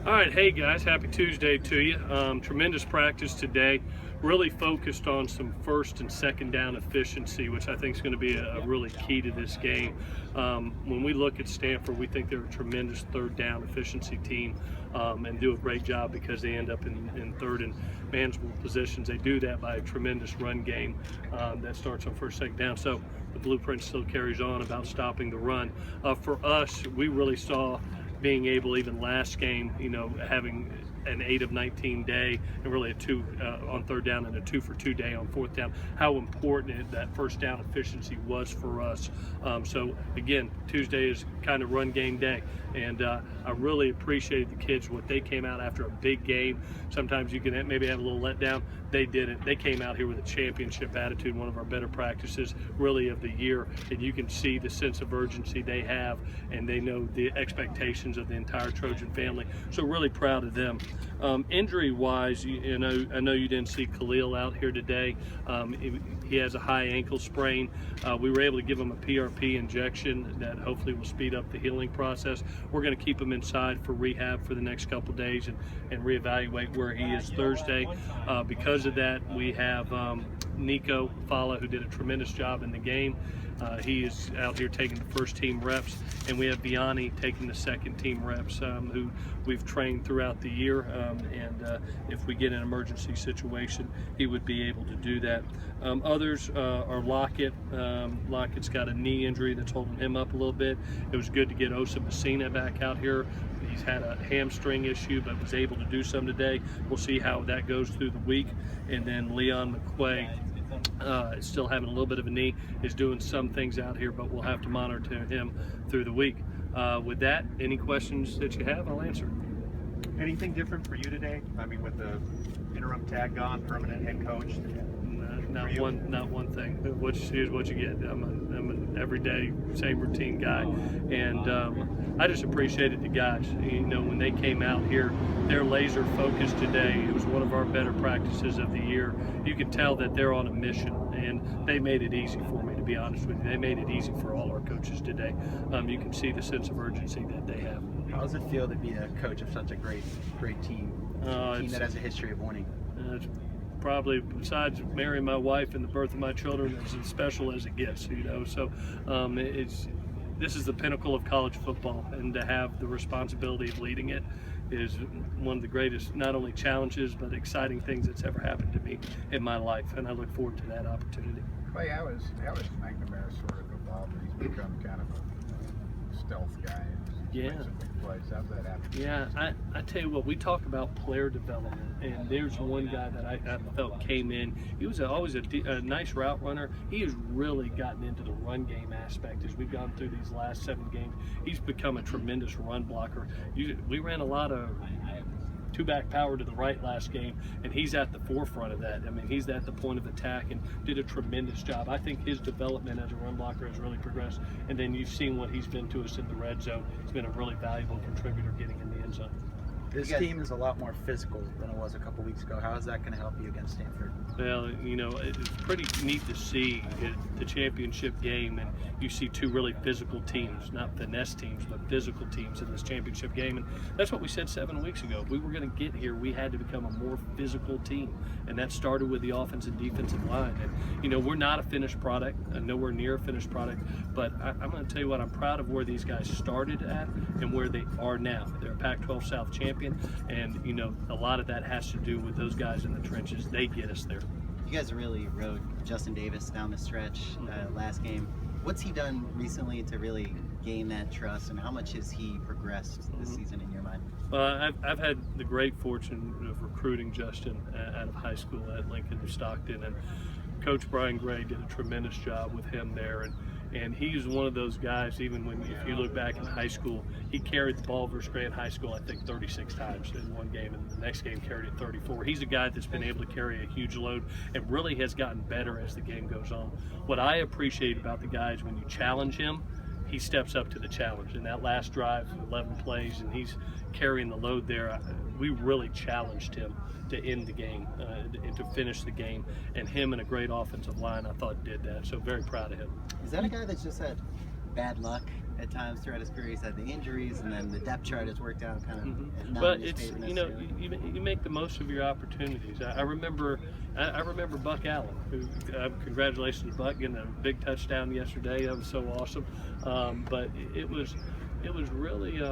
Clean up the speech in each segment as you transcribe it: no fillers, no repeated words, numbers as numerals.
All right, hey guys, happy Tuesday to you. Tremendous practice today. Really focused on some first and second down efficiency, which I think is going to be a really key to this game. When we look at Stanford, we think they're a tremendous third down efficiency team and do a great job because they end up in third and manageable positions. They do that by a tremendous run game that starts on first, second down. So the blueprint still carries on about stopping the run. For us, we really saw being able, even last game, having an 8 of 19 day and really a 2 on third down and a 2 for 2 day on fourth down, how important that first down efficiency was for us. So again, Tuesday is kind of run game day, and I really appreciated the kids, what they came out after a big game. Sometimes you can maybe have a little letdown. They didn't. They came out here with a championship attitude, one of our better practices really of the year, and you can see the sense of urgency they have, and they know the expectations of the entire Trojan family. So really proud of them. Injury-wise, I know you didn't see Khalil out here today. He has a high ankle sprain. We were able to give him a PRP injection that hopefully will speed up the healing process. We're going to keep him inside for rehab for the next couple days and reevaluate where he is Thursday. Because of that, we have Nico Fala, who did a tremendous job in the game. He is out here taking the first team reps, and we have Vianney taking the second team reps, who we've trained throughout the year, and if we get an emergency situation, he would be able to do that. Others are Lockett. Lockett's got a knee injury that's holding him up a little bit. It was good to get Osa Messina back out here. He's had a hamstring issue, but was able to do some today. We'll see how that goes through the week. And then Leon McQuay, is still having a little bit of a knee, is doing some things out here, but we'll have to monitor him through the week. With that, any questions that you have, I'll answer. Anything different for you today? I mean, with the interim tag gone, permanent head coach? Not one thing. Here's what you get. I'm an everyday, same routine guy, and I just appreciated the guys. When they came out here, they're laser focused today. It was one of our better practices of the year. You can tell that they're on a mission, and they made it easy for me, to be honest with you. They made it easy for all our coaches today. You can see the sense of urgency that they have. How does it feel to be a coach of such a great team? A team that has a history of winning. It's probably, besides marrying my wife and the birth of my children, it's as special as it gets. So this is the pinnacle of college football, and to have the responsibility of leading it is one of the greatest, not only challenges, but exciting things that's ever happened to me in my life, and I look forward to that opportunity. Clay, how is McNamara sort of evolved? He's become kind of a stealth guy. Yeah. How's that happen? Yeah, I tell you what, we talk about player development, and there's one guy that I felt came in. He was always a nice route runner. He has really gotten into the run game aspect as we've gone through these last 7 games. He's become a tremendous run blocker. We ran a lot of two-back power to the right last game, and he's at the forefront of that. I mean, he's at the point of attack and did a tremendous job. I think his development as a run blocker has really progressed, and then you've seen what he's been to us in the red zone. He's been a really valuable contributor getting in the end zone. This team is a lot more physical than it was a couple weeks ago. How is that going to help you against Stanford? Well, it's pretty neat to see the championship game, and you see 2 really physical teams, not finesse teams, but physical teams in this championship game. And that's what we said 7 weeks ago. If we were going to get here, we had to become a more physical team, and that started with the offense and defensive line. And we're not a finished product, nowhere near a finished product, but I'm going to tell you what, I'm proud of where these guys started at and where they are now. They're a Pac-12 South champion. And a lot of that has to do with those guys in the trenches. They get us there. You guys really rode Justin Davis down the stretch last game. What's he done recently to really gain that trust, and how much has he progressed this season in your mind? Well, I've had the great fortune of recruiting Justin out of high school at Lincoln and Stockton, and Coach Brian Gray did a tremendous job with him there. And he's one of those guys, even if you look back in high school, he carried the ball versus Grant High School, I think, 36 times in one game, and the next game carried it 34. He's a guy that's been able to carry a huge load and really has gotten better as the game goes on. What I appreciate about the guys, when you challenge him, he steps up to the challenge. In that last drive, 11 plays, and he's carrying the load there. We really challenged him to end the game and to finish the game, and him and a great offensive line, I thought, did that. So very proud of him. Is that a guy that's just had bad luck at times throughout his career. He's had the injuries, and then the depth chart has worked out kind of not But in his it's, favor you know, necessarily. you make the most of your opportunities. I remember Buck Allen, who congratulations Buck getting a big touchdown yesterday. That was so awesome. But it was really.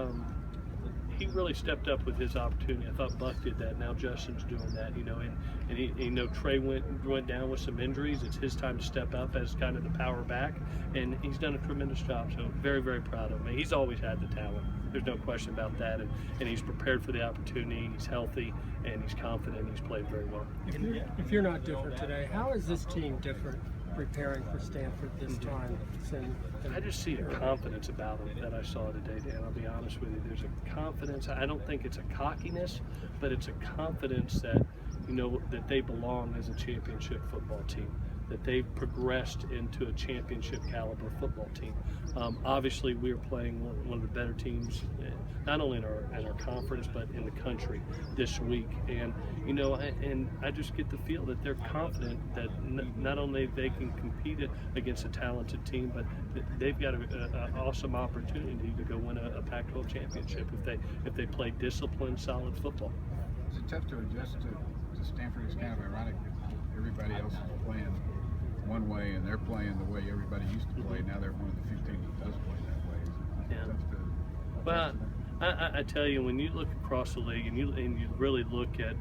He really stepped up with his opportunity. I thought Buck did that. Now Justin's doing that, you know, and he, you know, Trey went down with some injuries. It's his time to step up as kind of the power back, and he's done a tremendous job. So very, very proud of him. He's always had the talent. There's no question about that, and he's prepared for the opportunity. He's healthy, and he's confident. He's played very well. If you're not different today, how is this team different preparing for Stanford this time? I just see a confidence about them that I saw today, Dan. I'll be honest with you. There's a confidence. I don't think it's a cockiness, but it's a confidence that, you know, that they belong as a championship football team, that they've progressed into a championship caliber football team. Obviously, we're playing one of the better teams, not only in our conference, but in the country this week. And, you know, and I just get the feel that they're confident that not only they can compete against a talented team, but they've got an awesome opportunity to go win a Pac-12 championship if they play disciplined, solid football. Is it tough to adjust to Stanford? It's kind of ironic that everybody else is playing one way and they're playing the way everybody used to play. Now they're one of the few teams that does play that way. Is it tough to Well, I tell you, when you look across the league and you really look at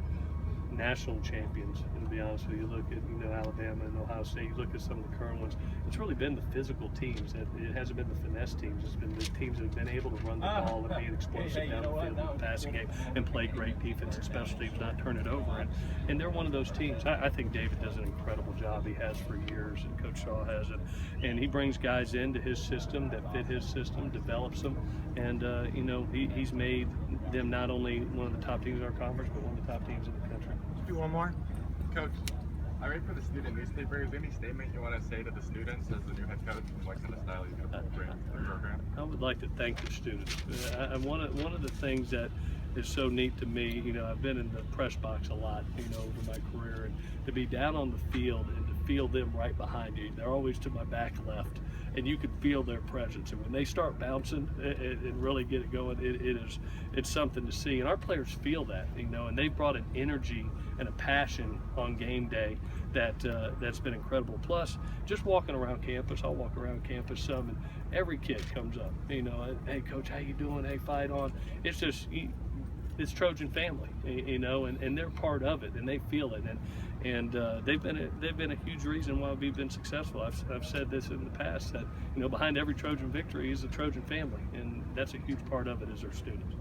national champions, and to be honest with you, look at, you know, Alabama and Ohio State, you look at some of the current ones, it's really been the physical teams. It hasn't been the finesse teams. It's been the teams that have been able to run the ball and be explosive down the field in the passing game and play great defense, and special teams, not turn it over. And they're one of those teams. I think David does an incredible job. He has for years, and Coach Shaw has it. And he brings guys into his system that fit his system, develops them, and you know, he's made them not only one of the top teams in our conference, but one of the top teams in the country. Do one more. Coach, I read for the student newspaper. Is there any statement you want to say to the students as the new head coach, and what kind of style you're going to bring to the program? I would like to thank the students. One of the things that is so neat to me, you know, I've been in the press box a lot, you know, over my career, and to be down on the field and to feel them right behind you. They're always to my back left, and you can feel their presence. And when they start bouncing and really get it going, it's something to see. And our players feel that, you know, and they've brought an energy and a passion on game day that's been incredible. Plus, just walking around campus, I'll walk around campus some, and every kid comes up, you know, hey coach, how you doing? Hey, fight on. It's just, it's Trojan family, you know, and they're part of it, and they feel it, and they've been a huge reason why we've been successful. I've said this in the past, that, you know, behind every Trojan victory is a Trojan family, and that's a huge part of it, is our students.